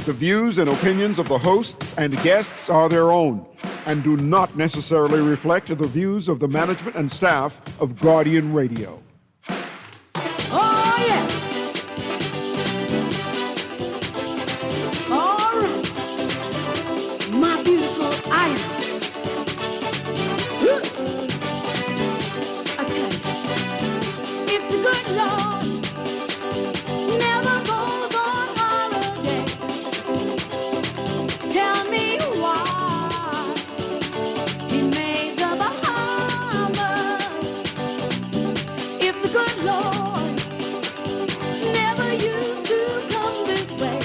The views and opinions of the hosts and guests are their own and do not necessarily reflect the views of the management and staff of Guardian Radio. Oh, yeah. All right. My beautiful islands. Woo. I tell you, if the good Lord never goes on holiday, tell me why he made the Bahamas. If the good Lord never used to come this way,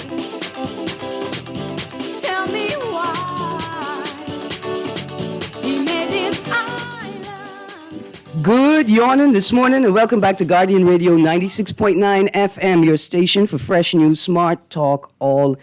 tell me why he made these islands. Good yawning this morning, and welcome back to Guardian Radio 96.9 FM, your station for fresh news, smart talk all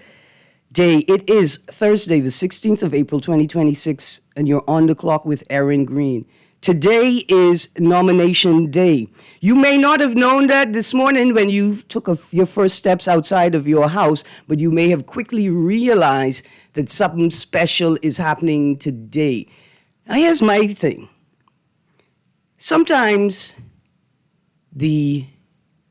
day. It is Thursday, the 16th of April, 2026, and you're on the clock with Erin Green. Today is nomination day. You may not have known that this morning when you took your first steps outside of your house, but you may have quickly realized that something special is happening today. Now, here's my thing. Sometimes the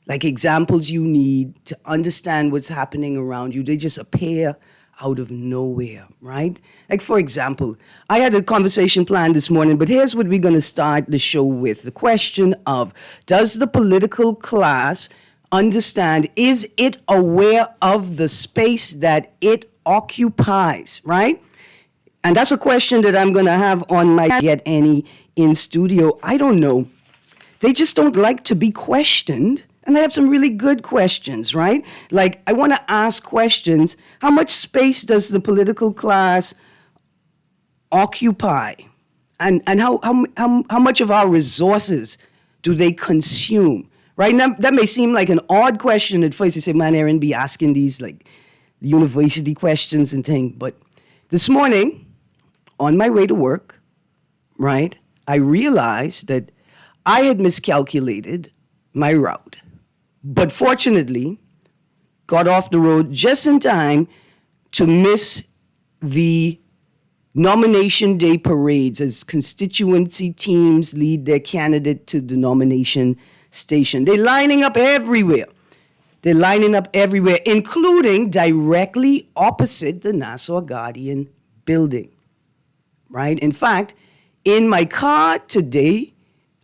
examples you need to understand what's happening around you, they just appear out of nowhere, right? Like, for example, I had a conversation planned this morning, but here's what we're going to start the show with. The question of, does the political class understand, is it aware of the space that it occupies, right? And that's a question that I'm going to have on my Get Any in studio. I don't know. They just don't like to be questioned. And I have some really good questions, right? Like, I want to ask questions. How much space does the political class occupy? And how much of our resources do they consume? Right now, that may seem like an odd question at first. You say, man, Erin, be asking these like university questions and things. But this morning, on my way to work, right, I realized that I had miscalculated my route. But fortunately, got off the road just in time to miss the nomination day parades as constituency teams lead their candidate to the nomination station. They're lining up everywhere. They're lining up everywhere, including directly opposite the Nassau Guardian building, right? In fact, in my car today,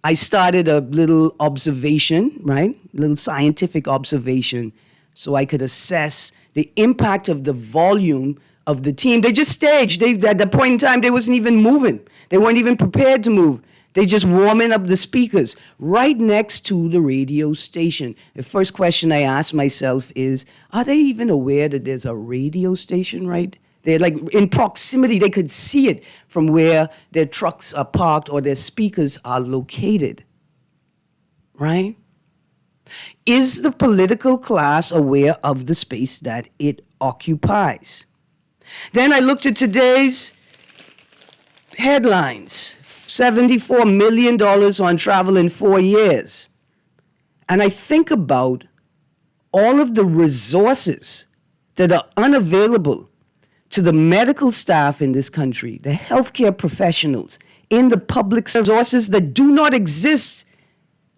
I started a little observation, right? A little scientific observation so I could assess the impact of the volume of the team. They just staged. At that point in time, they wasn't even moving. They weren't even prepared to move. They just warming up the speakers right next to the radio station. The first question I asked myself is, are they even aware that there's a radio station right? They're like in proximity. They could see it from where their trucks are parked or their speakers are located, right? Is the political class aware of the space that it occupies? Then I looked at today's headlines. $74 million on travel in 4 years. And I think about all of the resources that are unavailable to the medical staff in this country, the healthcare professionals, in the public resources that do not exist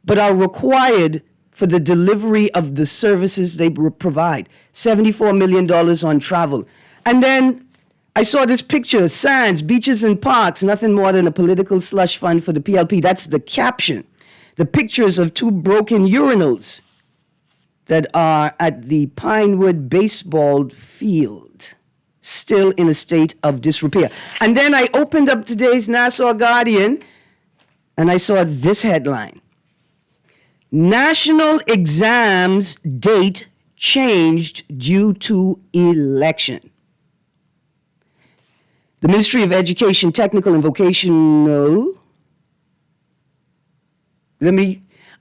but are required for the delivery of the services they provide. $74 million on travel. And then I saw this picture, sands, beaches and parks, nothing more than a political slush fund for the PLP. That's the caption. The pictures of two broken urinals that are at the Pinewood baseball field, still in a state of disrepair. And then I opened up today's Nassau Guardian, and I saw this headline. National exams date changed due to election. The Ministry of Education, Technical and Vocational,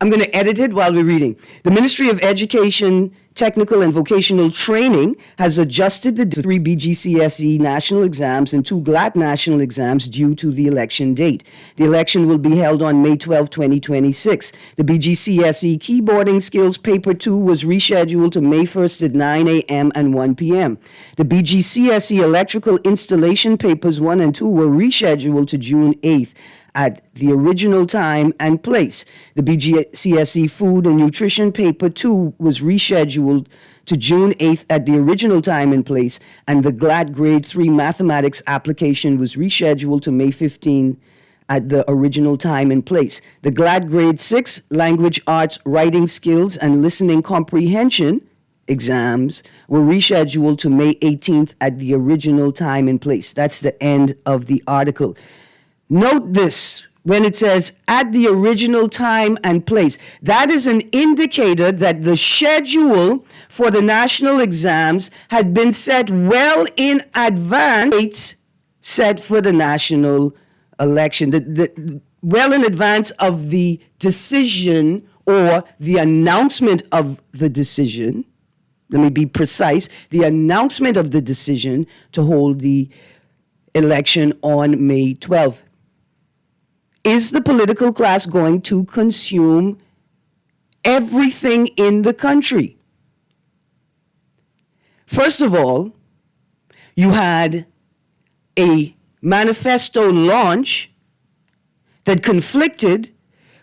I'm going to edit it while we're reading. The Ministry of Education, Technical and Vocational Training has adjusted the 3 BGCSE national exams and 2 GLAT national exams due to the election date. The election will be held on May 12, 2026. The BGCSE Keyboarding Skills Paper 2 was rescheduled to May 1st at 9 a.m. and 1 p.m. The BGCSE Electrical Installation Papers 1 and 2 were rescheduled to June 8th. At the original time and place. The BGCSE Food and Nutrition Paper 2 was rescheduled to June 8th at the original time and place, and the GLAD Grade 3 Mathematics application was rescheduled to May 15 at the original time and place. The GLAD Grade 6 Language Arts Writing Skills and Listening Comprehension exams were rescheduled to May 18th at the original time and place. That's the end of the article. Note this, when it says at the original time and place, that is an indicator that the schedule for the national exams had been set well in advance, set for the national election, well in advance of the decision or the announcement of the decision. Let me be precise, the announcement of the decision to hold the election on May 12th. Is the political class going to consume everything in the country? First of all, you had a manifesto launch that conflicted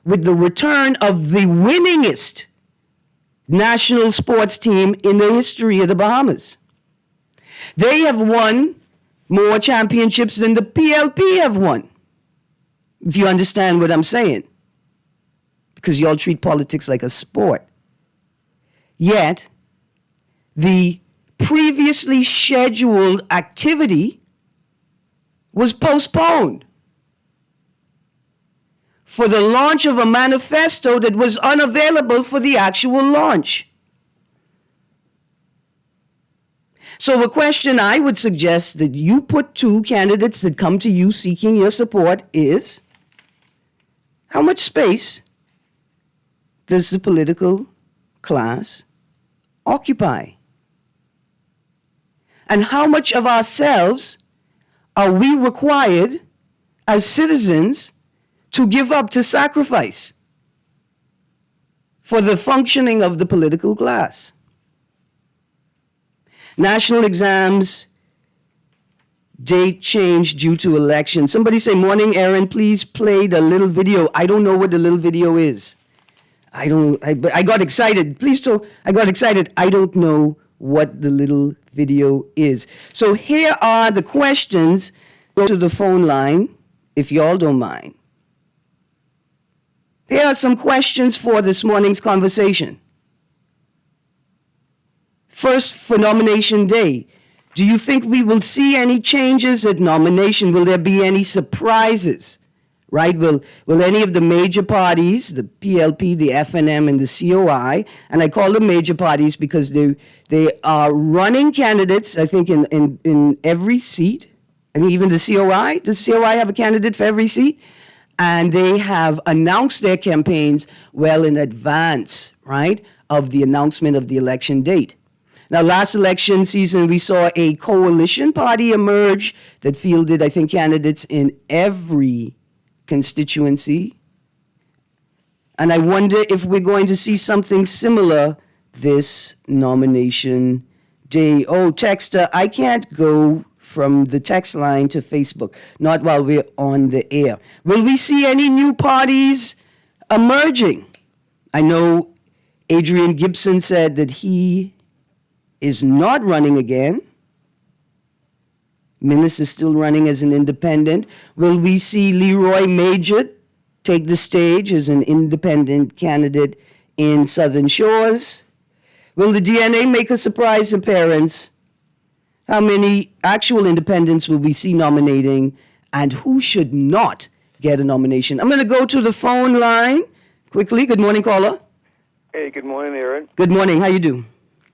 with the return of the winningest national sports team in the history of the Bahamas. They have won more championships than the PLP have won. If you understand what I'm saying. Because y'all treat politics like a sport. Yet, the previously scheduled activity was postponed for the launch of a manifesto that was unavailable for the actual launch. So the question I would suggest that you put to candidates that come to you seeking your support is, how much space does the political class occupy? And how much of ourselves are we required as citizens to give up, to sacrifice for the functioning of the political class? National exams date change due to election. Somebody say, morning, Erin, please play the little video. I don't know what the little video is. I got excited. Please tell, I got excited. I don't know what the little video is. So here are the questions. Go to the phone line, if y'all don't mind. Here are some questions for this morning's conversation. First, for nomination day, do you think we will see any changes at nomination? Will there be any surprises? Right? Will any of the major parties, the PLP, the FNM, and the COI, and I call them major parties because they are running candidates, I think, in every seat, and even the COI. Does COI have a candidate for every seat? And they have announced their campaigns well in advance, right, of the announcement of the election date. Now, last election season, we saw a coalition party emerge that fielded, I think, candidates in every constituency. And I wonder if we're going to see something similar this nomination day. Oh, texter, I can't go from the text line to Facebook, not while we're on the air. Will we see any new parties emerging? I know Adrian Gibson said that he is not running again. Minnis is still running as an independent. Will we see Leroy Major take the stage as an independent candidate in Southern Shores? Will the DNA make a surprise appearance? How many actual independents will we see nominating, and who should not get a nomination? I'm going to go to the phone line quickly. Good morning, caller. Hey, good morning, Erin. Good morning. How you do?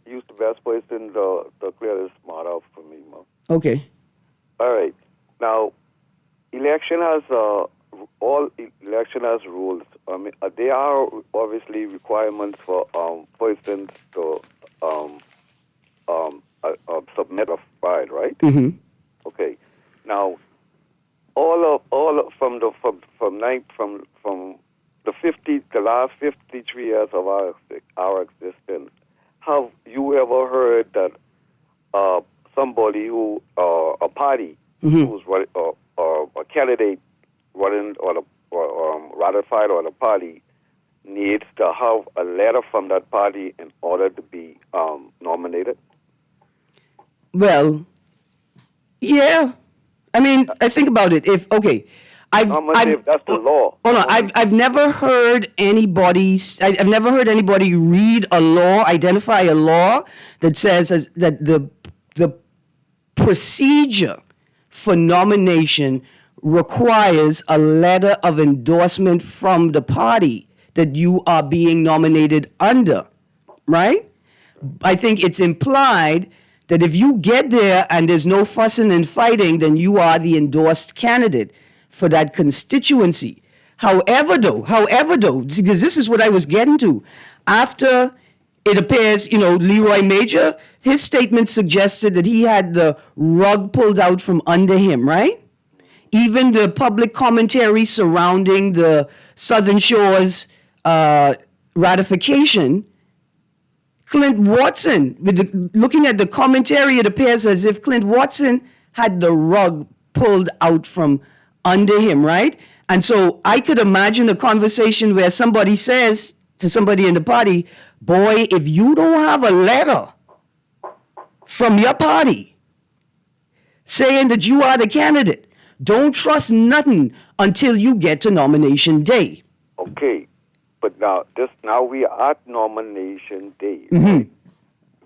Use the best place in the clear this model for me, Mo. Okay. All right. Now, election has all election has rules. I mean, there are obviously requirements for instance, to submit a file, right? Mm-hmm. Okay. Now, all of from the last 53 years of our existence, have you ever heard that somebody who a party who's a candidate running or ratified on a party needs to have a letter from that party in order to be nominated? Well, yeah. I mean, I think about it. I'm gonna say if that's the law. Hold on, I've never heard anybody. I've never heard anybody read a law, identify a law that says that the procedure for nomination requires a letter of endorsement from the party that you are being nominated under, right? I think it's implied that if you get there and there's no fussing and fighting, then you are the endorsed candidate for that constituency. However, though, because this is what I was getting to, after it appears, Leroy Major, his statement suggested that he had the rug pulled out from under him, right? Even the public commentary surrounding the Southern Shores ratification, Clint Watson, looking at the commentary, it appears as if Clint Watson had the rug pulled out from under him, right? And so I could imagine a conversation where somebody says to somebody in the party, boy, if you don't have a letter from your party saying that you are the candidate, don't trust nothing until you get to nomination day. Okay, but now we are at nomination day. Right?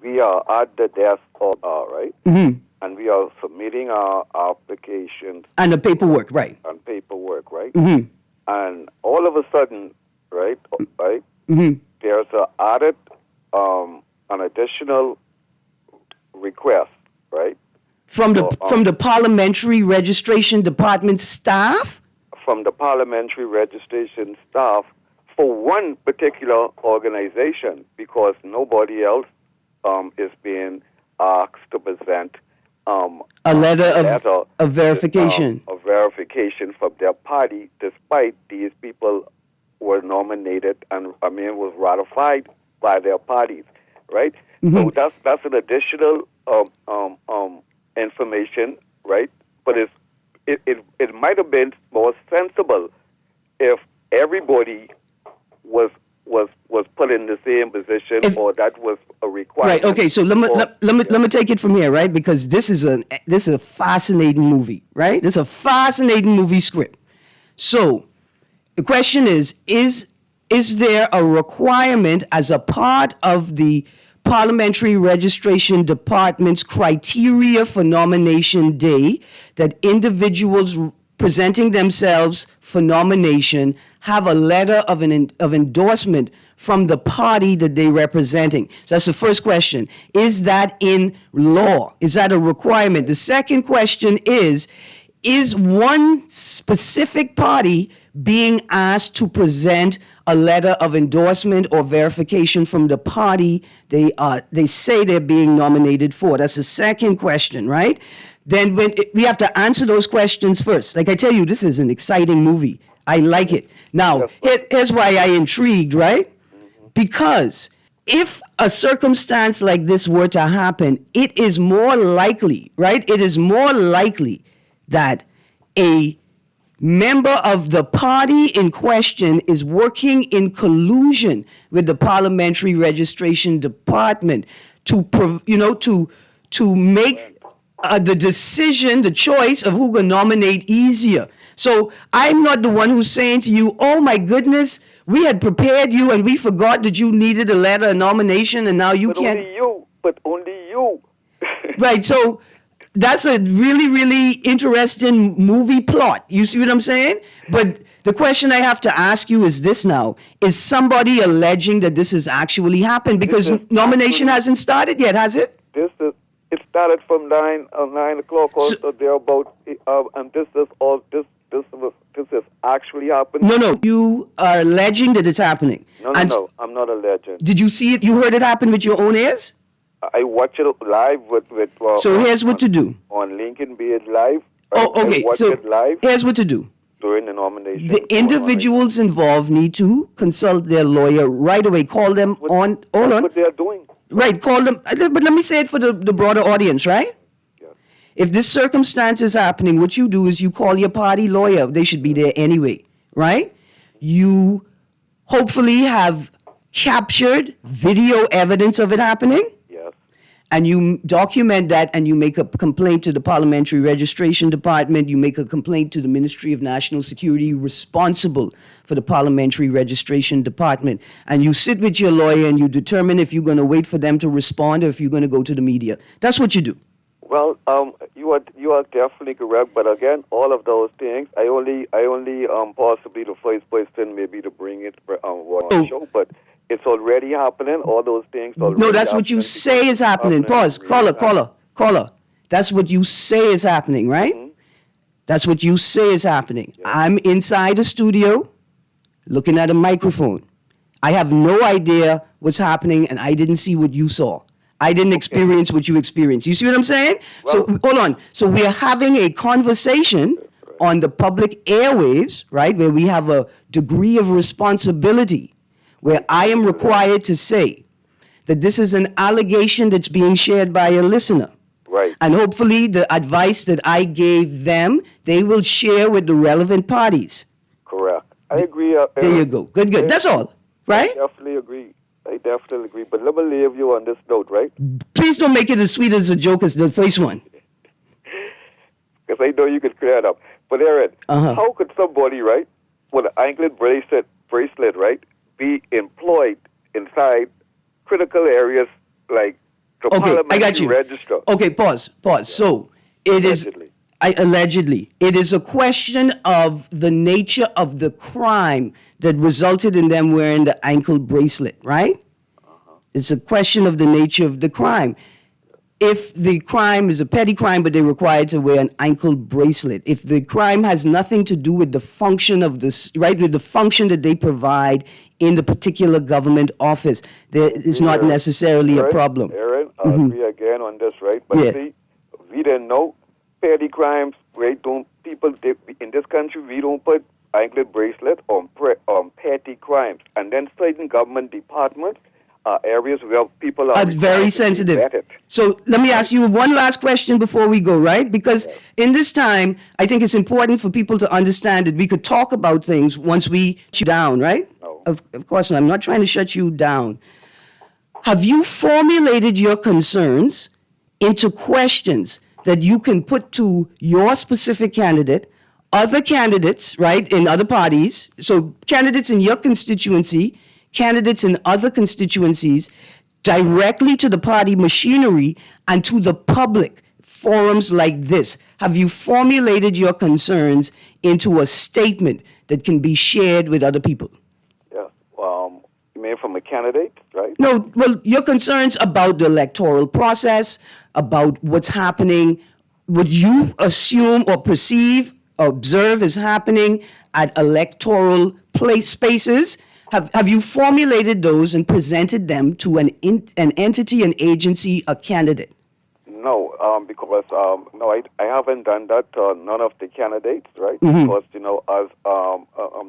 We are at the desk of right, and we are submitting our applications and the paperwork, right? And paperwork, right? And all of a sudden, right, there's an additional request, right? From the Parliamentary Registration Department staff? From the Parliamentary Registration staff for one particular organization, because nobody else is being asked to present a letter of verification. Of verification from their party, despite these people were nominated and was ratified by their parties, right? So that's an additional information, right? But it might have been more sensible if everybody was put in the same position, or that was a requirement. Right. Okay. So let me take it from here, right? Because this is a fascinating movie, right? This is a fascinating movie script. So the question is there a requirement as a part of the Parliamentary Registration Department's criteria for nomination day that individuals presenting themselves for nomination have a letter of endorsement from the party that they're representing? So that's the first question. Is that in law? Is that a requirement? The second question is one specific party being asked to present a letter of endorsement or verification from the party they say they're being nominated for? That's the second question, right? Then we have to answer those questions first. Like I tell you, this is an exciting movie. I like it. Now, here's why I intrigued, right? Because if a circumstance like this were to happen, it is more likely, right? It is more likely that a member of the party in question is working in collusion with the Parliamentary Registration Department to make the decision, the choice of who to nominate easier. So I'm not the one who's saying to you, oh my goodness, we had prepared you and we forgot that you needed a letter of nomination and now you can't. But only you. Right, so that's a really, really interesting movie plot. You see what I'm saying? But the question I have to ask you is this now. Is somebody alleging that this has actually happened? Because nomination hasn't started yet, has it? It started from 9 o'clock or thereabout, and this is actually happened? No. You are alleging that it's happening. No. I'm not a legend. Did you see it? You heard it happen with your own ears? I watch it live with So here's what to do. on Lincoln Bay Live. Oh, Right? okay. I watch So it live here's what to do. during the nomination. The individuals involved need to consult their lawyer right away. Call them on. Hold That's on. what they're doing. Right. Call them. But let me say it for the broader audience, right? Yeah. If this circumstance is happening, what you do is you call your party lawyer. They should be there anyway, right? You hopefully have captured video evidence of it happening, Yes. and you document that, and you make a complaint to the Parliamentary Registration Department. You make a complaint to the Ministry of National Security responsible for the Parliamentary Registration Department. And you sit with your lawyer and you determine if you're going to wait for them to respond or if you're going to go to the media. That's what you do. Well, you are definitely correct, but again, all of those things, I only possibly the first person maybe to bring it on the show, but it's already happening. All those things already. No, that's what you happening say is happening. Pause. Caller. That's what you say is happening, right? Mm-hmm. That's what you say is happening. I'm inside a studio looking at a microphone. I have no idea what's happening, and I didn't see what you saw. I didn't experience what you experienced. You see what I'm saying? So hold on. So we're having a conversation on the public airwaves, right, where we have a degree of responsibility, where I am required to say that this is an allegation that's being shared by a listener. Right. And hopefully the advice that I gave them, they will share with the relevant parties. Correct. I agree. There you go. Good. That's all, right? I definitely agree. But let me leave you on this note, right? Please don't make it as sweet as a joke as the first one. Because I know you could clear it up. But Erin, how could somebody, right, with an anklet bracelet, right, be employed inside critical areas like the Okay, I got you. register? Okay, pause. So it is allegedly. It is a question of the nature of the crime that resulted in them wearing the ankle bracelet, right? It's a question of the nature of the crime. If the crime is a petty crime, but they're required to wear an ankle bracelet, if the crime has nothing to do with the function of this, right, with the function that they provide in the particular government office, there is not necessarily a problem. Erin, I agree again on this, right? But see, we didn't know petty crimes, right? In this country, we don't put anklet bracelet on petty crimes. And then certain government departments are areas where people are very sensitive. So let me ask you one last question before we go, right? Because in this time, I think it's important for people to understand that we could talk about things once we shut you down, right? No. Of course, I'm not trying to shut you down. Have you formulated your concerns into questions that you can put to your specific candidate, other candidates, right, in other parties, so candidates in your constituency, candidates in other constituencies, directly to the party machinery and to the public, forums like this? Have you formulated your concerns into a statement that can be shared with other people? Yeah. You mean from a candidate, right? No, well, your concerns about the electoral process, about what's happening, what you assume or perceive or observe is happening at electoral spaces. Have you formulated those and presented them to an entity, an agency, a candidate? No, because I haven't done that to none of the candidates, right? Mm-hmm. Because as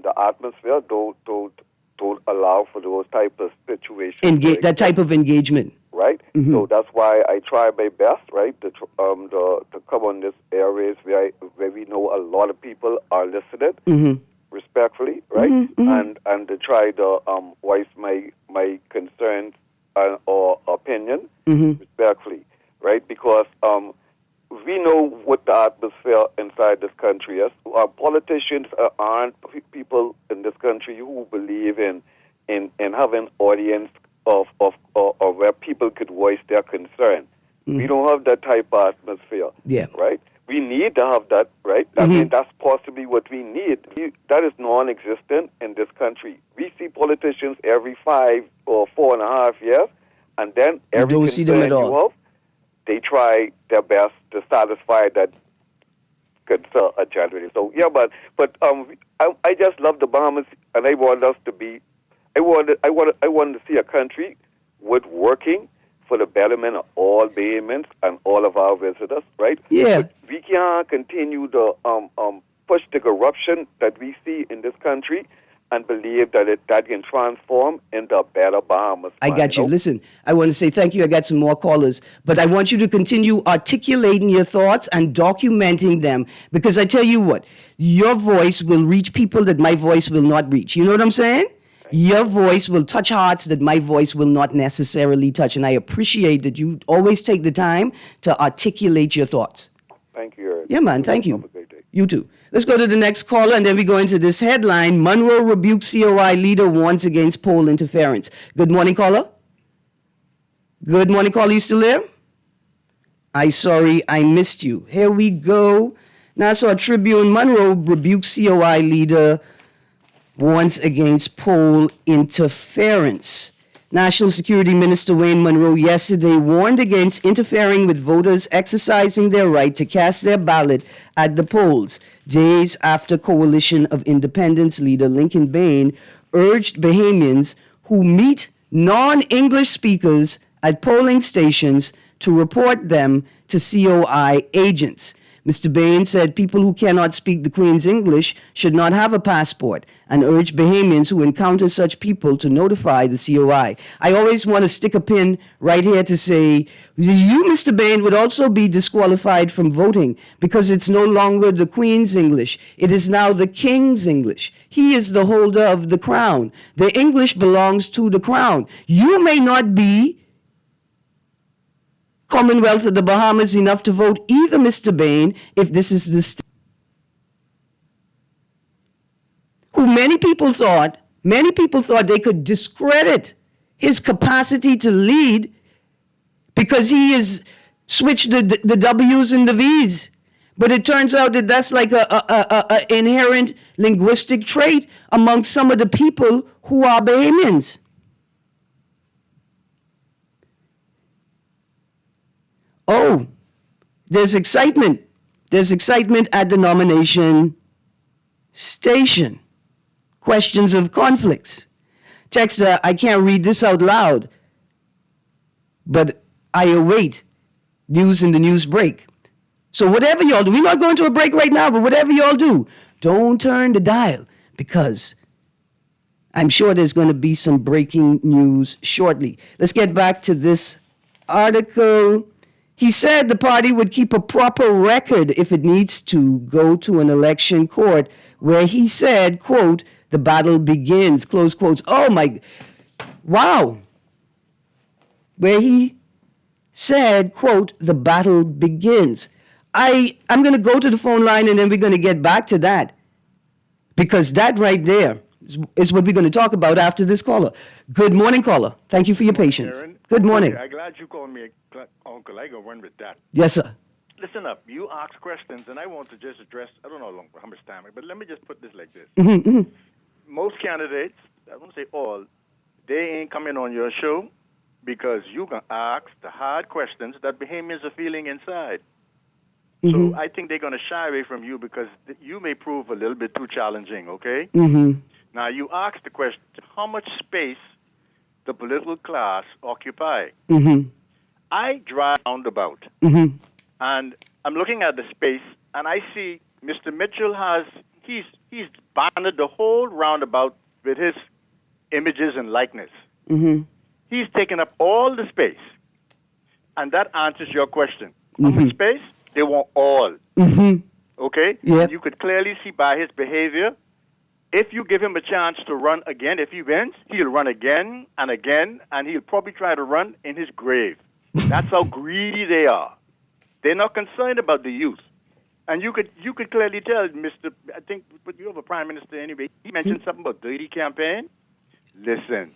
the atmosphere don't allow for those type of situations. That type of engagement, right? Mm-hmm. So that's why I try my best, right, to come on this areas where we know a lot of people are listening. Mm-hmm. Respectfully, right, Mm-hmm. and to try to voice my concerns or opinion respectfully, right? Because we know what the atmosphere inside this country is. Our politicians aren't people in this country who believe in having audience of where people could voice their concern. We don't have that type of atmosphere, right? We need to have that, right? I mean, that's possibly what we need. That is non-existent in this country. We see politicians every 5 or 4.5 years, and then every don't see them at all. they try their best to satisfy that a January. So yeah, I just love the Bahamas, and I want us to be. I want to see a country with working for the betterment of all Bahamians and all of our visitors, right? Yeah. But we can't continue to push the corruption that we see in this country and believe that can transform into a better Bahamas. I got you. know? Listen, I want to say thank you. I got some more callers, but I want you to continue articulating your thoughts and documenting them, because I tell you what, your voice will reach people that my voice will not reach. You know what I'm saying? Your voice will touch hearts that my voice will not necessarily touch. And I appreciate that you always take the time to articulate your thoughts. Thank you, Erin. Yeah, man. Thank you. Have a great day. You too. Let's go to the next caller, and then we go into this headline. Monroe rebukes COI leader warns against poll interference. Good morning, caller. Good morning, caller. You still there? Sorry, I missed you. Here we go. Nassau Tribune. Monroe rebukes COI leader warns against poll interference. National Security Minister Wayne Monroe yesterday warned against interfering with voters exercising their right to cast their ballot at the polls, days after Coalition of Independence leader Lincoln Bain urged Bahamians who meet non-English speakers at polling stations to report them to COI agents. Mr. Bain said people who cannot speak the Queen's English should not have a passport, and urged Bahamians who encounter such people to notify the COI. I always want to stick a pin right here to say, you, Mr. Bain, would also be disqualified from voting because it's no longer the Queen's English. It is now the King's English. He is the holder of the crown. The English belongs to the crown. You may not be Commonwealth of the Bahamas enough to vote either, Mr. Bain, if this is the state who many people thought they could discredit his capacity to lead because he has switched the W's and the V's. But it turns out that that's like a inherent linguistic trait among some of the people who are Bahamians. Oh, there's excitement. There's excitement at the nomination station. Questions of conflicts. Texter, I can't read this out loud, but I await news in the news break. So whatever y'all do, we're not going to a break right now, but whatever y'all do, don't turn the dial, because I'm sure there's going to be some breaking news shortly. Let's get back to this article. He said the party would keep a proper record if it needs to go to an election court, where he said, quote, the battle begins, close quotes. Oh my, wow. Where he said, quote, the battle begins. I'm going to go to the phone line, and then we're going to get back to that, because that right there is what we're going to talk about after this caller. Good morning, caller. Thank you for your patience. Erin, good morning. I'm glad you called me uncle. I go run with that. Yes, sir. Listen up. You ask questions, and I want to just address, I don't know how much time, but let me just put this like this. Most candidates, I won't say all, they ain't coming on your show because you can ask the hard questions that Bahamians are feeling inside. So I think they're going to shy away from you because you may prove a little bit too challenging, okay? Now, you ask the question, how much space the political class occupy? I drive roundabout, and I'm looking at the space, and I see Mr. Mitchell he's bannered the whole roundabout with his images and likeness. He's taken up all the space, and that answers your question. How much space? They want all. Okay? Yep. You could clearly see by his behavior, if you give him a chance to run again, if he wins, he'll run again, and he'll probably try to run in his grave. That's how greedy they are. They're not concerned about the youth. And you could clearly tell, I think, but you have a prime minister anyway, he mentioned something about dirty campaign. Listen,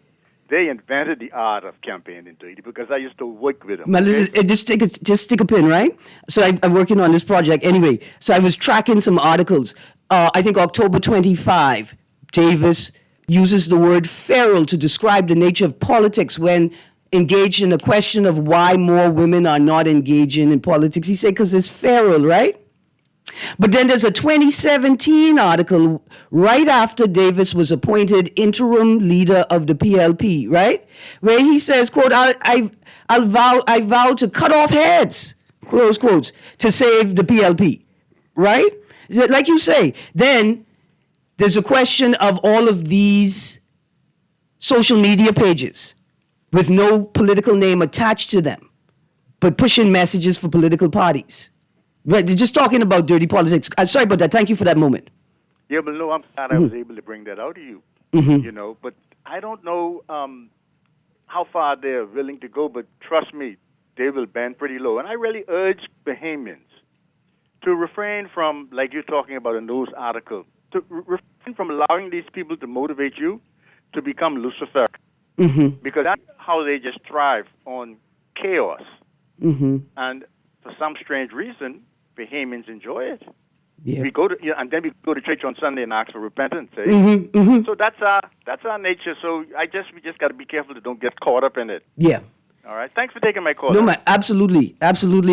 they invented the art of campaigning dirty because I used to work with them. Now listen, just stick a pin, right? So I'm working on this project anyway. So I was tracking some articles. I think October 25, Davis uses the word feral to describe the nature of politics when engaged in a question of why more women are not engaging in politics. He said because it's feral, right? But then there's a 2017 article right after Davis was appointed interim leader of the PLP, right? Where he says, quote, I vow to cut off heads, close quotes, to save the PLP, right? Like you say, then there's a question of all of these social media pages with no political name attached to them, but pushing messages for political parties. Right, they're just talking about dirty politics. Sorry about that. Thank you for that moment. Yeah, but no, I'm glad I was able to bring that out to you. You know, but I don't know how far they're willing to go, but trust me, they will bend pretty low. And I really urge Bahamians to refrain from, like you're talking about a news article, to refrain from allowing these people to motivate you to become Lucifer. Because that's how they just thrive, on chaos. And for some strange reason, Bahamians enjoy it. Yeah. We go to, and then we go to church on Sunday and ask for repentance. Eh? So that's our nature. So we just got to be careful to don't get caught up in it. Yeah. All right. Thanks for taking my call. No, absolutely,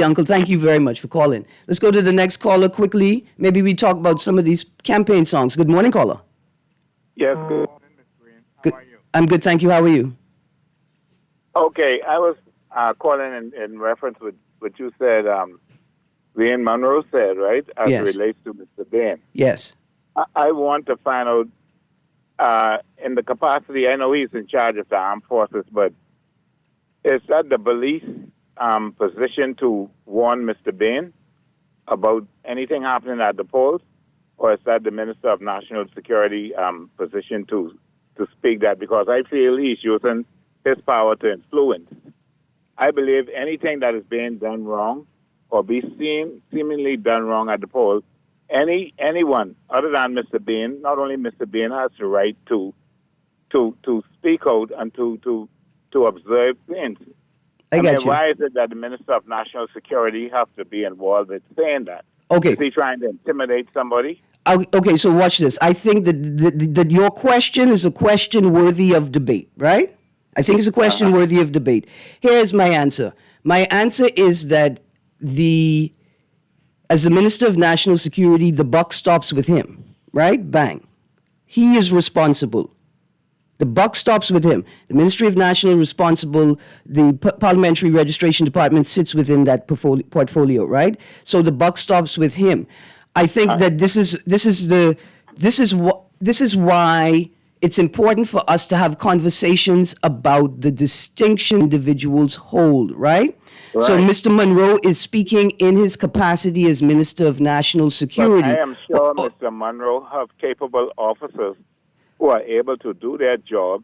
Uncle. Thank you very much for calling. Let's go to the next caller quickly. Maybe we talk about some of these campaign songs. Good morning, caller. Yes, good morning, Ms. Green. How are you? I'm good, thank you. How are you? Okay, I was calling in reference with what you said, Leon Monroe said, right, as Yes. it relates to Mr. Bain. Yes. I want to find out, in the capacity, I know he's in charge of the armed forces, but is that the police position to warn Mr. Bain about anything happening at the polls, or is that the Minister of National Security position to speak that? Because I feel he's using his power to influence. I believe anything that is being done wrong or be seemingly done wrong at the polls, anyone other than Mr. Bain, not only Mr. Bain has the right to speak out and to observe things. I get mean, you. why is it that the Minister of National Security has to be involved with saying that? Okay. Is he trying to intimidate somebody? Okay, so watch this. I think that your question is a question worthy of debate, right? I think it's a question worthy of debate. Here's my answer. My answer is that as the Minister of National Security, the buck stops with him, right? Bang. He is responsible. The buck stops with him. The Ministry of National responsible, the Parliamentary Registration Department sits within that portfolio, right? So the buck stops with him. I think that this is why it's important for us to have conversations about the distinction individuals hold, right? So Mr. Monroe is speaking in his capacity as Minister of National Security. But I am sure Mr. Monroe have capable officers who are able to do their job.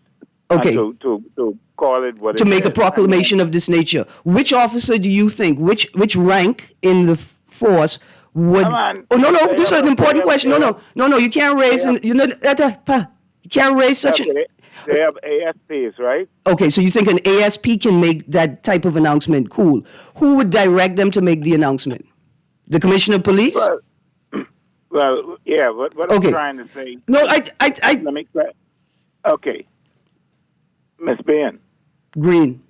Okay. And to call it what To it make a is. proclamation of this nature. Which officer do you think, which rank in the force would... Come on. Oh, no, They this is have an a- important they have- question. they No, you can't raise... have- You can't raise such Okay, they have ASPs, right? Okay, so you think an ASP can make that type of announcement? Cool. Who would direct them to make the announcement? The Commissioner of Police? Well, yeah. What Okay. I'm trying to say. No, Let me. Okay, Miss Bain. Green.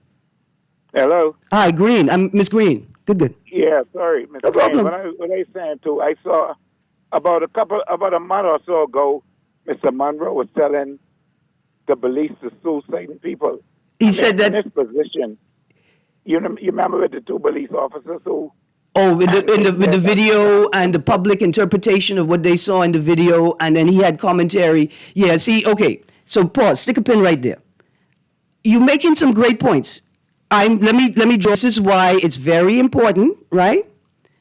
Hello. Hi, Green. I'm Miss Green. Good. Yeah, sorry, Miss No Bain. problem. What I saying too? I saw about a month or so ago, Mr. Monroe was telling the police to sue certain people. He said that... in his position. You remember with the two police officers who? Oh, with the video and the public interpretation of what they saw in the video, and then he had commentary. Yeah, see, okay. So pause. Stick a pin right there. You're making some great points. Let me draw. This is why it's very important, right,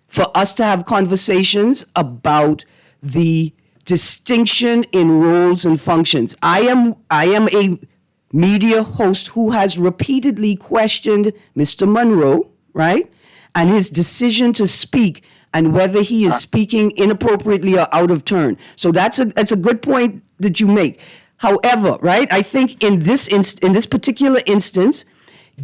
for us to have conversations about the distinction in roles and functions. I am a media host who has repeatedly questioned Mr. Monroe, right? And his decision to speak and whether he is speaking inappropriately or out of turn. So that's a good point that you make. However, right, I think in this particular instance,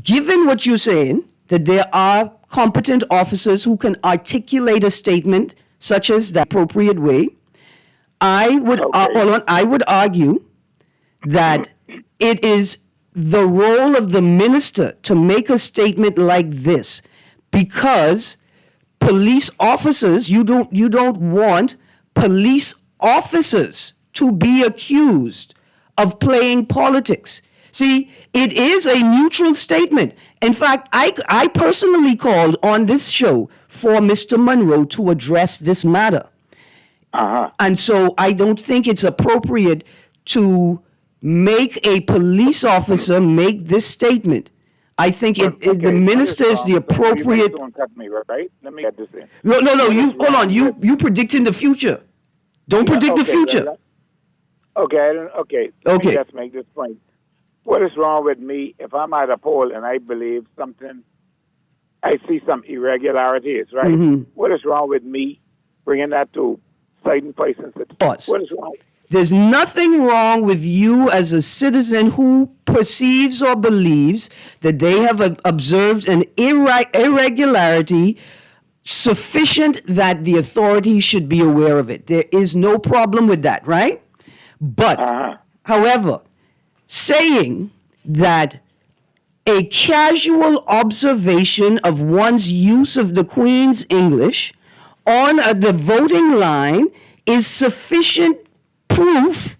given what you're saying, that there are competent officers who can articulate a statement such as the appropriate way, I would argue that it is the role of the minister to make a statement like this, because police officers, you don't want police officers to be accused of playing politics. See, it is a neutral statement. In fact, I personally called on this show for Mr. Monroe to address this matter. And so I don't think it's appropriate to make a police officer make this statement. I think the minister is the appropriate. Don't cut me, right? Let me get this in. No. You hold on. You predicting the future. Don't predict the future. Okay. Let me just make this point. What is wrong with me if I'm at a poll and I believe something? I see some irregularities, right? Mm-hmm. What is wrong with me bringing that to citing persons? What is wrong? There's nothing wrong with you as a citizen who perceives or believes that they have observed an irregularity sufficient that the authorities should be aware of it. There is no problem with that, right? But, however, saying that a casual observation of one's use of the Queen's English on the voting line is sufficient proof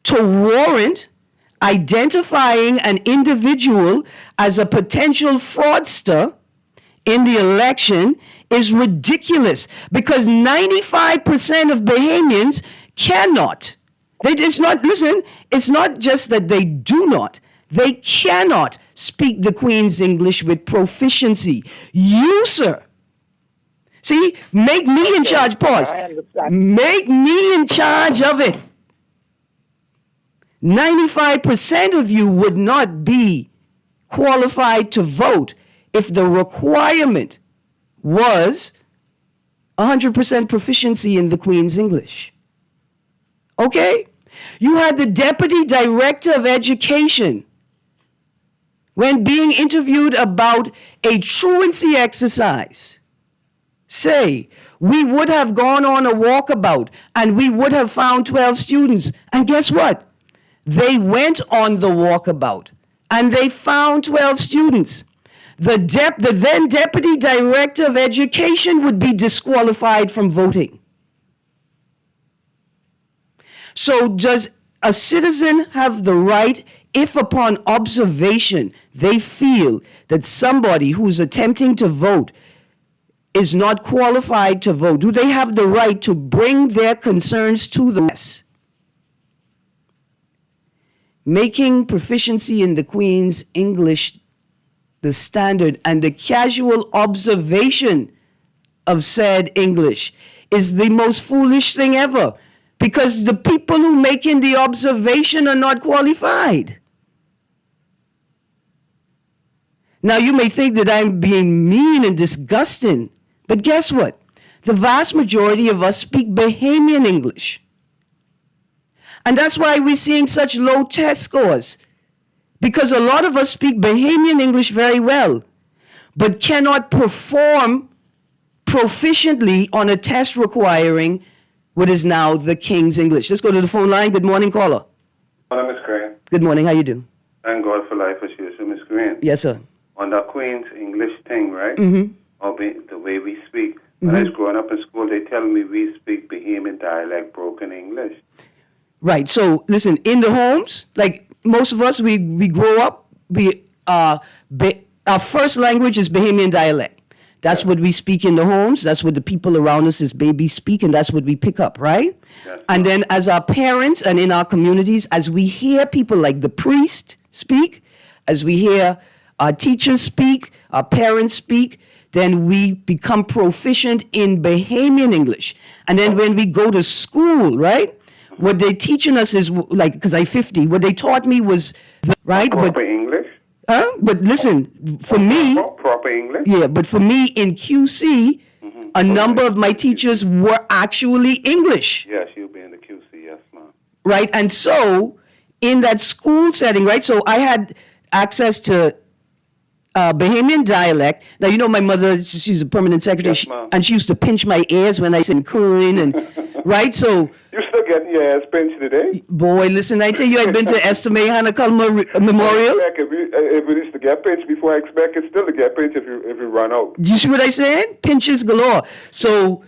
to warrant identifying an individual as a potential fraudster in the election is ridiculous, because 95% of Bahamians cannot. It's not just that they do not, they cannot speak the Queen's English with proficiency. You, sir. See, make me in charge. Pause. Make me in charge of it. 95% of you would not be qualified to vote if the requirement was 100% proficiency in the Queen's English. Okay? You had the Deputy Director of Education, when being interviewed about a truancy exercise, say, we would have gone on a walkabout and we would have found 12 students. And guess what? They went on the walkabout and they found 12 students. The then Deputy Director of Education would be disqualified from voting. So does a citizen have the right, if upon observation they feel that somebody who's attempting to vote is not qualified to vote, do they have the right to bring their concerns to the press? Making proficiency in the Queen's English the standard and the casual observation of said English is the most foolish thing ever, because the people who making the observation are not qualified. Now, you may think that I'm being mean and disgusting, but guess what? The vast majority of us speak Bahamian English. And that's why we're seeing such low test scores, because a lot of us speak Bahamian English very well, but cannot perform proficiently on a test requiring what is now the King's English. Let's go to the phone line. Good morning, caller. Hello, Miss Green. Good morning. How you do? Thank God for life, as usual, Miss Green. Yes, sir. On the Queen's English thing, right? Mm-hmm. Or the way we speak. When I was growing up in school, they tell me we speak Bahamian dialect, broken English. Right. So listen, in the homes, like most of us, we grow up. Our first language is Bahamian dialect. That's what we speak in the homes. That's what the people around us as babies speak, and that's what we pick up, right? Yes. And then as our parents and in our communities, as we hear people like the priest speak, as we hear our teachers speak, our parents speak, then we become proficient in Bahamian English. And then when we go to school, right, what they're teaching us is, like, because I'm 50, what they taught me was, right? Proper English? But listen, for me... Proper English? Yeah, but for me in QC, a number of my teachers were actually English. Yes, you'll be in the QC, yes, ma'am. Right, and so in that school setting, right, so I had access to Bahamian dialect. Now, you know my mother, she's a permanent secretary, Yes, ma'am. and she used to pinch my ears when I said coin, and, right, so... You still getting your ass pinched today. Boy, listen, I tell you, I've been to Esther May Hanakal Memorial. If it used to get pinched before, I expect it still to get pinched if you run out. Do you see what I'm saying? Pinches galore. So,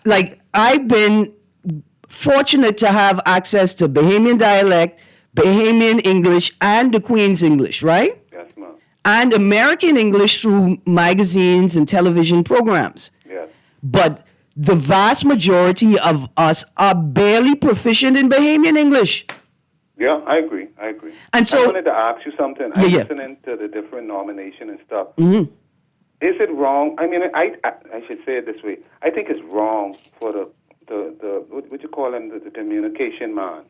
like, I've been fortunate to have access to Bahamian dialect, Bahamian English, and the Queen's English, right? Yes, ma'am. And American English through magazines and television programs. Yes. But the vast majority of us are barely proficient in Bahamian English. Yeah, I agree. And so, I wanted to ask you something. I'm Yeah. listening to the different nomination and stuff. Mhm. Is it wrong? I mean, I should say it this way. I think it's wrong for the what you call him, the communication man.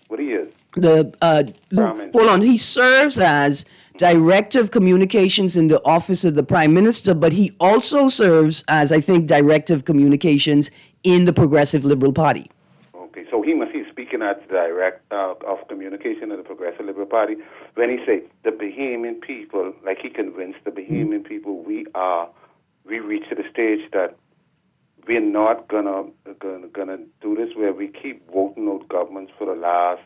What he is. Hold on, he serves as Director of Communications in the Office of the Prime Minister, but he also serves as, I think, Director of Communications in the Progressive Liberal Party. Okay, so he must be speaking as Director of Communication of the Progressive Liberal Party when he say the Bahamian people, like he convinced the Bahamian people we reach to the stage that we're not gonna do this where we keep voting out governments for the last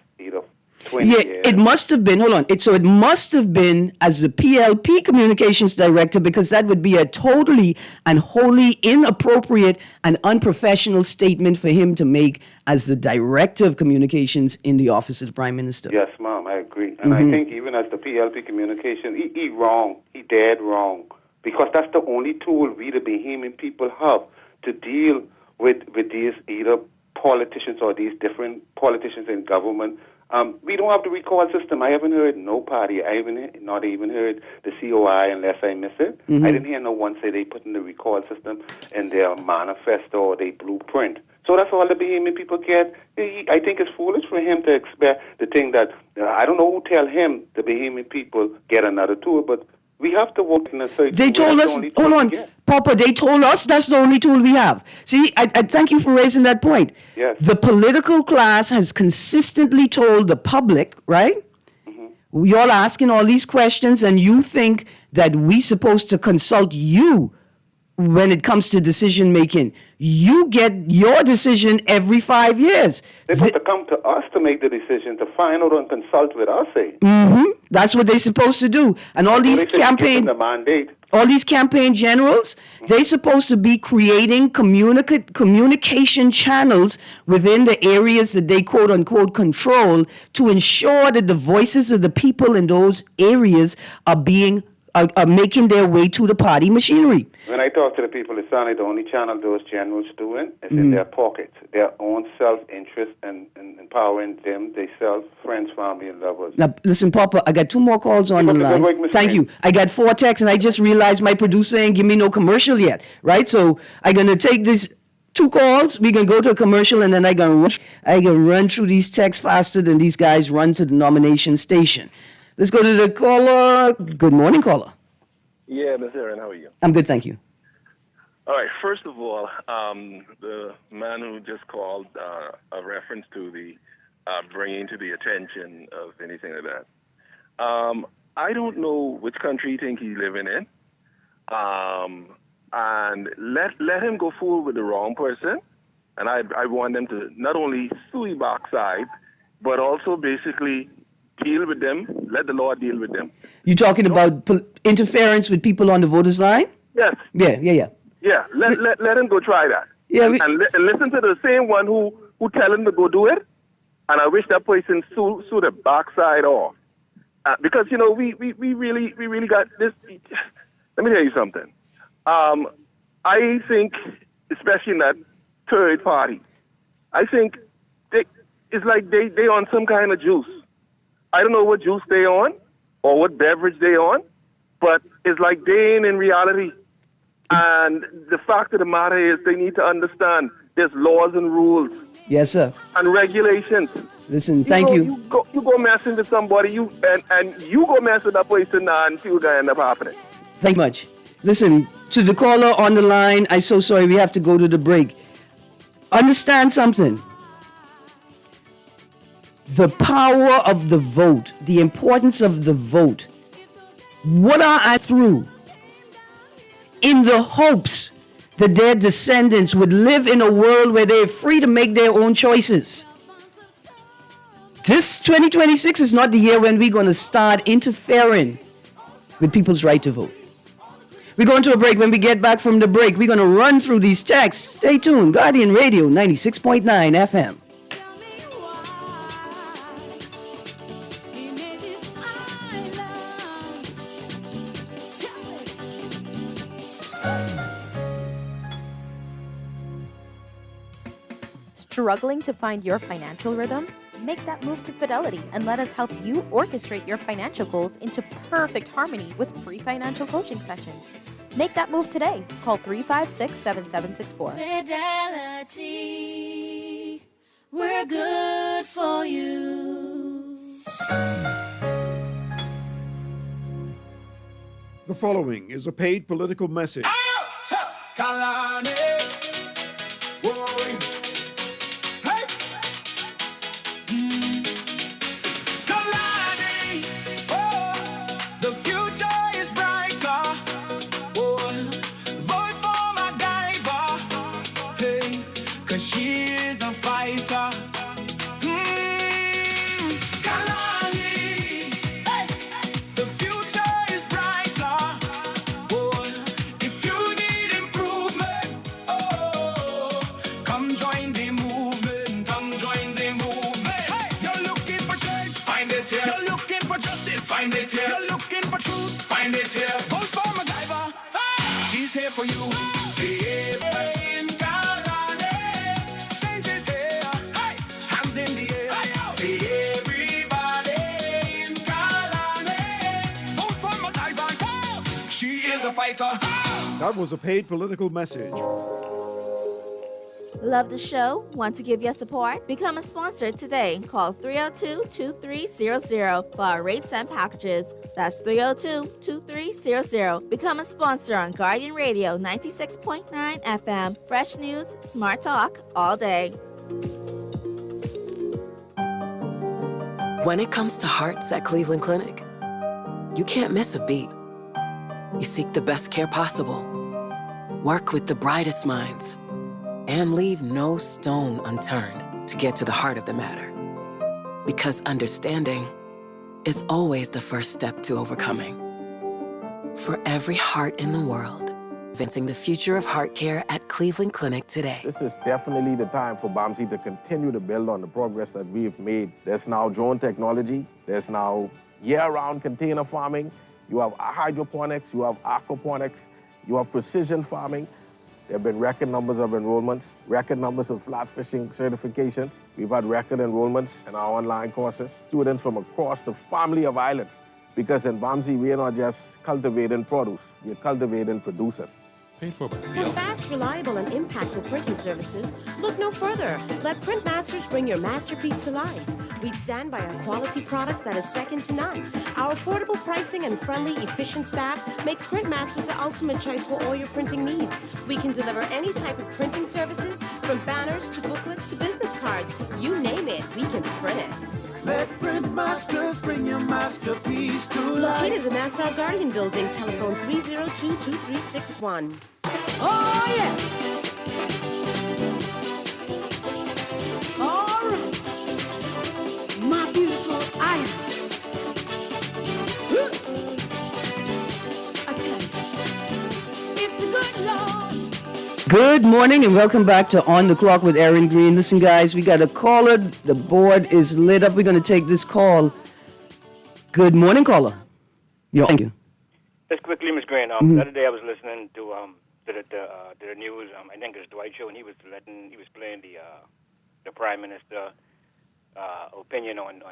20 years. It must have been, hold on. It must have been as the PLP communications director, because that would be a totally and wholly inappropriate and unprofessional statement for him to make as the director of communications in the office of the Prime Minister. Yes, ma'am, I agree. And I think even as the PLP communication, he wrong. He dead wrong. Because that's the only tool we, the Bahamian people, have to deal with these either politicians or these different politicians in government. We don't have the recall system. I haven't heard no party. I haven't not even heard the COI unless I miss it. I didn't hear no one say they put in the recall system in their manifesto or their blueprint. So that's all the Bahamian people get. I think it's foolish for him to expect the thing that, I don't know who tell him the Bahamian people get another tool, but we have to work in a certain They told us, hold on, Papa, they told us that's the only tool we have. See, I thank you for raising that point. Yes. The political class has consistently told the public, right? You're asking all these questions and you think that we're supposed to consult you when it comes to decision making. You get your decision every 5 years. They're supposed to come to us to make the decision, to find out and consult with us, eh? That's what they're supposed to do. And all these the mandate. all these campaign generals, they're supposed to be creating communication channels within the areas that they quote unquote control to ensure that the voices of the people in those areas are making their way to the party machinery. When I talk to the people, it's only the only channel those generals doing is in their pockets, their own self-interest and empowering them, themselves, friends, family, and lovers. Now, listen, Papa, I got 2 more calls on the Keep up the good line. work, Mr. Thank you. I got 4 texts, and I just realized my producer ain't give me no commercial yet, right? So I'm going to take these 2 calls. We're going to go to a commercial, and then I'm going to run through these texts faster than these guys run to the nomination station. Let's go to the caller. Good morning, caller. Yeah, Miss Erin, how are you? I'm good, thank you. All right, first of all, the man who just called a reference to the bringing to the attention of anything like that. I don't know which country you think he's living in, and let him go fool with the wrong person, and I want them to not only sue his backside, but also basically deal with them, let the law deal with them. You talking about interference with people on the voters line? Yes. Yeah. Yeah, let him go try that. Yeah, and listen to the same one who tell him to go do it. And I wish that person sue the backside off. Because, you know, we really got this. Let me tell you something. I think, especially in that third party, I think it's like they on some kind of juice. I don't know what juice they on or what beverage they on, but it's like they ain't in reality. And the fact of the matter is they need to understand there's laws and rules. Yes, sir. And regulations. Listen, thank you. You go messing with somebody, and you go mess with that person and see what's going to end up happening. Thank you much. Listen, to the caller on the line, I'm so sorry we have to go to the break. Understand something. The power of the vote, the importance of the vote. What are I through? In the hopes that their descendants would live in a world where they're free to make their own choices. This 2026 is not the year when we're going to start interfering with people's right to vote. We're going to a break. When we get back from the break, we're going to run through these texts. Stay tuned. Guardian Radio 96.9 FM. Tell me why we made these islands. Struggling to find your financial rhythm? Make that move to Fidelity and let us help you orchestrate your financial goals into perfect harmony with free financial coaching sessions. Make that move today. Call 356-7764. Fidelity, we're good for you. The following is a paid political message. The future is brighter. Vote for my diver. Hey, 'cause she is a fighter. Kalani. Hey, the future is brighter. If you need improvement, come join the movement. Come join the movement. Hey, you're looking for change, find it here. You're looking for justice, find it here. You're looking for truth, find it here. Vote for MacGyver. She's here for you. See it in Kalani. Change is here. Hey, hands in the air. See everybody in Kalani. Vote for MacGyver. She is a fighter. That was a paid political message. Love the show? Want to give your support? Become a sponsor today. Call 302-2300 for our rates and packages. That's 302-2300. Become a sponsor on Guardian Radio 96.9 FM. Fresh news, smart talk, all day. When it comes to hearts at Cleveland Clinic, you can't miss a beat. You seek the best care possible, work with the brightest minds, and leave no stone unturned to get to the heart of the matter. Because understanding is always the first step to overcoming. For every heart in the world, advancing the future of heart care at Cleveland Clinic today. This is definitely the time for BAMSI to continue to build on the progress that we've made. There's now drone technology. There's now year-round container farming. You have hydroponics. You have aquaponics. You have precision farming. There have been record numbers of enrollments, record numbers of flat fishing certifications. We've had record enrollments in our online courses. Students from across the family of islands. Because in BAMSI, we are not just cultivating produce, we're cultivating producers. For fast, reliable, and impactful printing services, look no further. Let Printmasters bring your masterpiece to life. We stand by our quality products that is second to none. Our affordable pricing and friendly, efficient staff makes Printmasters the ultimate choice for all your printing needs. We can deliver any type of printing services, from banners to booklets to business cards. You name it, we can print it. Let Printmasters bring your masterpiece to life. Located in the Nassau Guardian Building, telephone 302-2361. Oh, yeah. All right. My beautiful islands. I tell you, if the good Lord. Good morning and welcome back to On the Clock with Erin Green. Listen, guys, we got a caller. The board is lit up. We're going to take this call. Good morning, caller. Thank you. Just quickly, Ms. Green. The other day I was listening to the news. I think it was Dwight Show, and he was playing the Prime Minister opinion on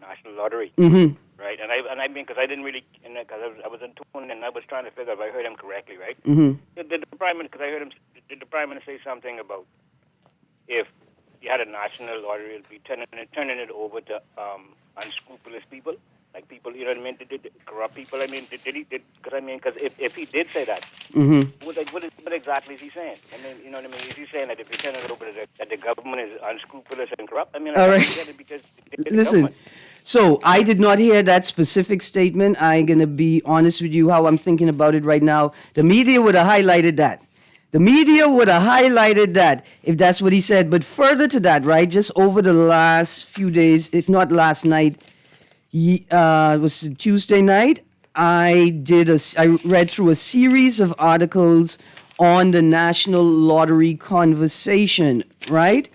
national lottery. Mm-hmm. Right, and I mean, because I didn't really, because I was in tune and I was trying to figure out if I heard him correctly, right? Mm-hmm. Did the Prime Minister, because I heard him, did the Prime Minister say something about if you had a national lottery, it'd be turning it over to unscrupulous people, like people, you know what I mean, corrupt people. I mean, because if he did say that, what exactly is he saying? I mean, you know what I mean? Is he saying that if you turn it over that the government is unscrupulous and corrupt? I mean, All right. get it because Listen. So I did not hear that specific statement. I'm going to be honest with you how I'm thinking about it right now. The media would have highlighted that. The media would have highlighted that if that's what he said. But further to that, right, just over the last few days, if not last night, it was Tuesday night, I read through a series of articles on the national lottery conversation, right?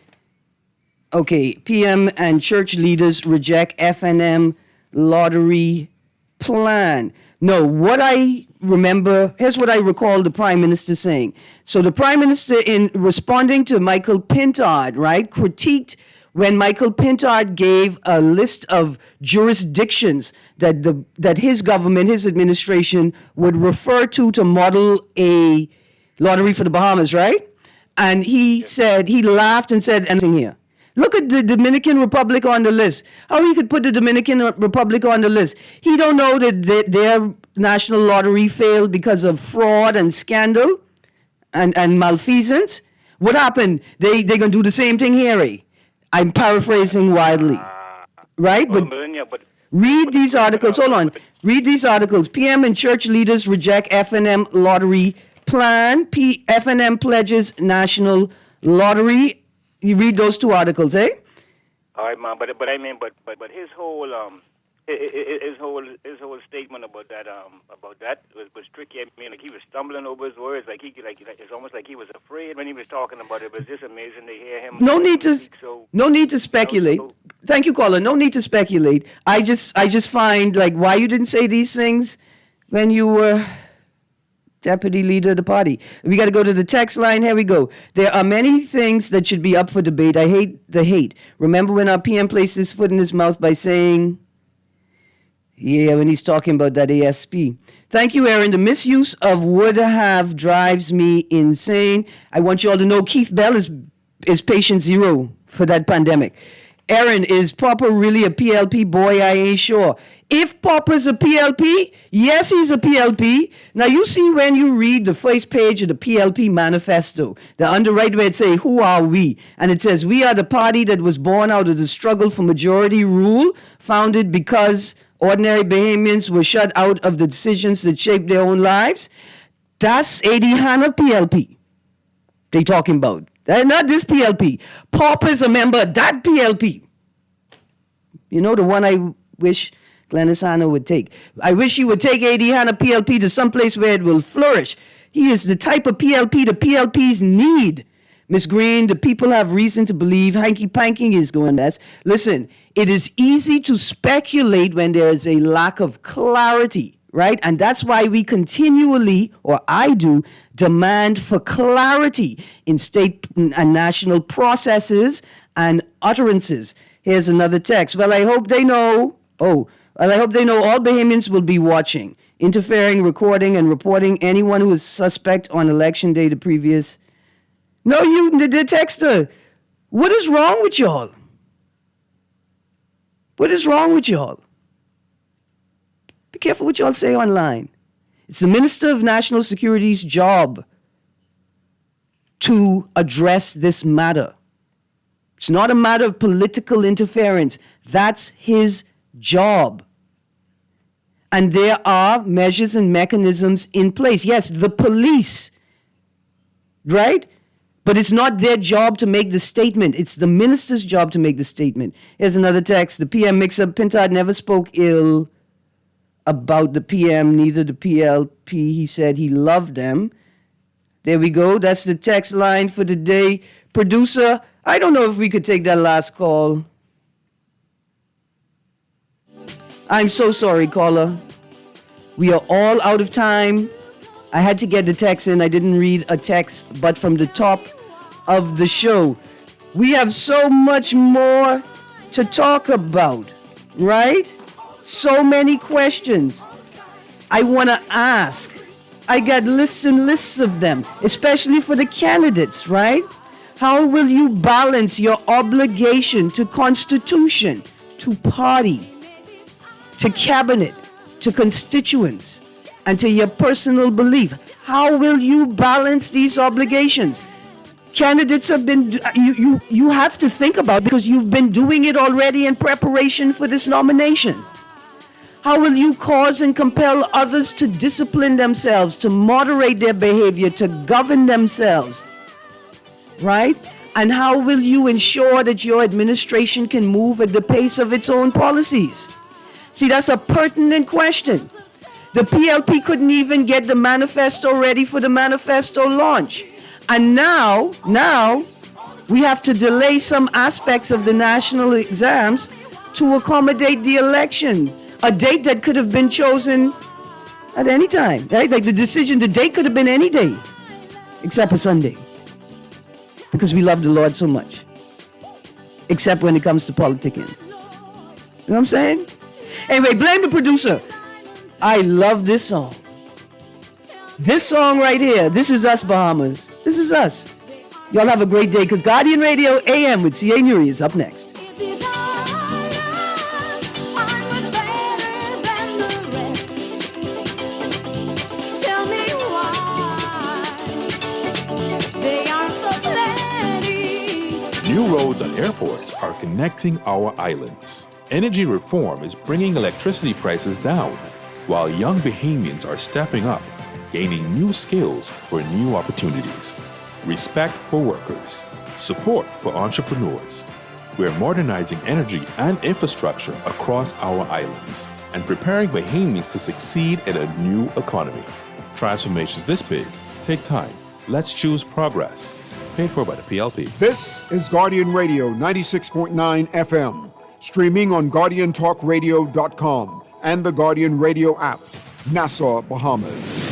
Okay, PM and church leaders reject FNM lottery plan. No, what I remember, here's what I recall the Prime Minister saying. So the Prime Minister, in responding to Michael Pintard, right, critiqued when Michael Pintard gave a list of jurisdictions that his government, his administration would refer to model a lottery for the Bahamas, right? And he said, he laughed and said, anything here. Look at the Dominican Republic on the list. How he could put the Dominican Republic on the list? He don't know that their national lottery failed because of fraud and scandal and malfeasance. What happened? They gonna do the same thing here, eh? I'm paraphrasing wildly, right? But read these articles. Hold on. Read these articles. PM and church leaders reject FNM lottery plan. FNM pledges national lottery. You read those two articles, eh? All right, man. But his whole his whole statement about that was tricky. I mean, like he was stumbling over his words. Like it's almost like he was afraid when he was talking about it. It was just amazing to hear him. No need to speculate. Thank you, caller. No need to speculate. I just find like why you didn't say these things when you were deputy leader of the party. We got to go to the text line. Here we go. There are many things that should be up for debate. I hate the hate. Remember when our PM placed his foot in his mouth by saying, yeah, when he's talking about that ASP. Thank you, Erin. The misuse of would have drives me insane. I want you all to know Keith Bell is patient zero for that pandemic. Erin, is Popper really a PLP? Boy, I ain't sure. If Popper's a PLP, yes, he's a PLP. Now, you see when you read the first page of the PLP manifesto, the underwrite where it say, who are we? And it says, we are the party that was born out of the struggle for majority rule, founded because ordinary Bahamians were shut out of the decisions that shaped their own lives. That's Eddie Hanna PLP they talking about. Not this PLP. Popper's a member of that PLP. You know, the one I wish Glennis Hanna would take. I wish he would take A.D. Hanna PLP to someplace where it will flourish. He is the type of PLP the PLPs need. Miss Green, the people have reason to believe hanky-panky is going nuts. Listen, it is easy to speculate when there is a lack of clarity, right? And that's why we continually, or I do, demand for clarity in state and national processes and utterances. Here's another text. Well, I hope they know all Bahamians will be watching, interfering, recording, and reporting anyone who is suspect on election day the previous. No, the texter. What is wrong with y'all? What is wrong with y'all? Be careful what y'all say online. It's the Minister of National Security's job to address this matter. It's not a matter of political interference. That's his job. And there are measures and mechanisms in place. Yes, the police, right? But it's not their job to make the statement. It's the minister's job to make the statement. Here's another text. The PM mix-up. Pintard never spoke ill about the PM, neither the PLP. He said he loved them. There we go. That's the text line for the day. Producer, I don't know if we could take that last call. I'm so sorry, caller. We are all out of time. I had to get the text in. I didn't read a text, but from the top of the show. We have so much more to talk about, right? So many questions I want to ask. I got lists and lists of them, especially for the candidates, right? How will you balance your obligation to Constitution, to party, to cabinet, to constituents, and to your personal belief? How will you balance these obligations? Candidates have been, you have to think about, because you've been doing it already in preparation for this nomination. How will you cause and compel others to discipline themselves, to moderate their behavior, to govern themselves? Right? And how will you ensure that your administration can move at the pace of its own policies? See, that's a pertinent question. The PLP couldn't even get the manifesto ready for the manifesto launch. And now, we have to delay some aspects of the national exams to accommodate the election. A date that could have been chosen at any time, right? Like the date could have been any day, except a Sunday. Because we love the Lord so much. Except when it comes to politicking. You know what I'm saying? Anyway, blame the producer. I love this song. This song right here, this is us, Bahamas. This is us. Y'all have a great day, because Guardian Radio AM with C.A. Nuri is up next. New roads and airports are connecting our islands. Energy reform is bringing electricity prices down, while young Bahamians are stepping up, gaining new skills for new opportunities. Respect for workers. Support for entrepreneurs. We're modernizing energy and infrastructure across our islands and preparing Bahamians to succeed in a new economy. Transformations this big take time. Let's choose progress. Paid for by the PLP. This is Guardian Radio 96.9 FM, streaming on GuardianTalkRadio.com and the Guardian Radio app, Nassau, Bahamas.